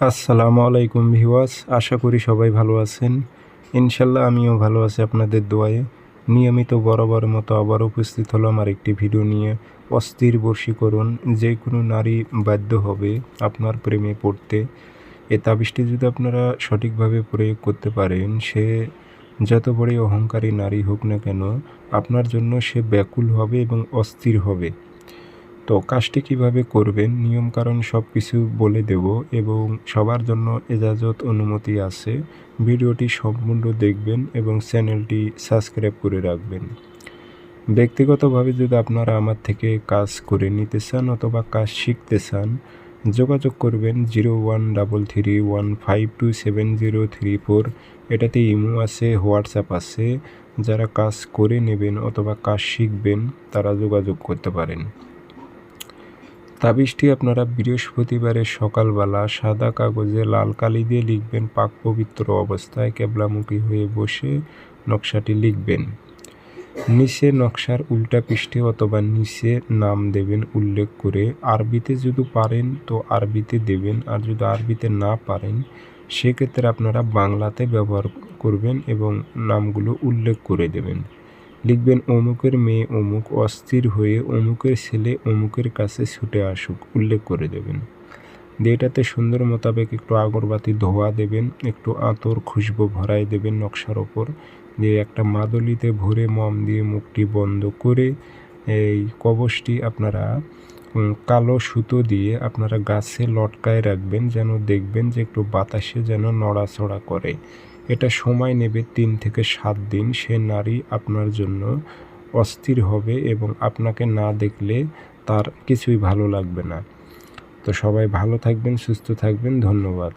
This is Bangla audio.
আসসালামু আলাইকুম ভিউয়ার্স, আশা করি সবাই ভালো আছেন। ইনশাল্লাহ আমিও ভালো আছি আপনাদের দোয়ায়। নিয়মিত বরাবরের মতো আবার উপস্থিত হলাম আরেকটি ভিডিও নিয়ে। অস্থির বশীকরণ, যে কোনো নারী বাধ্য হবে আপনার প্রেমে পড়তে। এ তাবিজটি যদি আপনারা সঠিকভাবে প্রয়োগ করতে পারেন, সে যত বড়ই অহংকারী নারী হোক না কেন, আপনার জন্য সে ব্যাকুল হবে এবং অস্থির হবে। তো কাজটি কিভাবে করবেন, নিয়মকানুন সব কিছু বলে দেব এবং সবার জন্য এজাজত অনুমতি আছে। ভিডিওটি সম্পূর্ণ দেখবেন এবং চ্যানেলটি সাবস্ক্রাইব করে রাখবেন। ব্যক্তিগতভাবে যদি আপনারা আমার থেকে কাজ করে নিতে চান অথবা কাজ শিখতে চান, যোগাযোগ করবেন 013315270034। এটাতে ইমো আছে, হোয়াটসঅ্যাপ আছে। যারা কাজ করে নেবেন অথবা কাজ শিখবেন তারা যোগাযোগ করতে পারেন। তাবিজটি আপনারা বৃহস্পতিবারের সকালবেলা সাদা কাগজে লাল কালি দিয়ে লিখবেন। পাক পবিত্র অবস্থায় কেবলামুখী হয়ে বসে নকশাটি লিখবেন। নিচে নকশার উল্টা পৃষ্ঠে অথবা নিচে নাম দেবেন উল্লেখ করে। আরবিতে যদি পারেন তো আরবিতে দেবেন, আর যদি আরবিতে না পারেন সেক্ষেত্রে আপনারা বাংলাতে ব্যবহার করবেন এবং নামগুলো উল্লেখ করে দেবেন। লিখবেন অমুকের মেয়ে অমুক অস্থির হয়ে অমুকের ছেলে অমুকের কাছে ছুটে আসুক, উল্লেখ করে দেবেন। দিয়ে এটাতে সুন্দর মোতাবেক একটু আগরবাতি ধোয়া দেবেন, একটু আতর খুশবু ভরাই দেবেন নকশার ওপর। দিয়ে একটা মাদলিতে ভরে মম দিয়ে মুখটি বন্ধ করে এই কবচটি আপনারা কালো সুতো দিয়ে আপনারা গাছে লটকায় রাখবেন, যেন দেখবেন যে একটু বাতাসে যেন নড়াচড়া করে। এটা সময় নেবে 3 থেকে 7 দিন। সে নারী আপনার জন্য অস্থির হবে এবং আপনাকে না দেখলে তার কিছুই ভালো লাগবে না। তো সবাই ভালো থাকবেন, সুস্থ থাকবেন। ধন্যবাদ।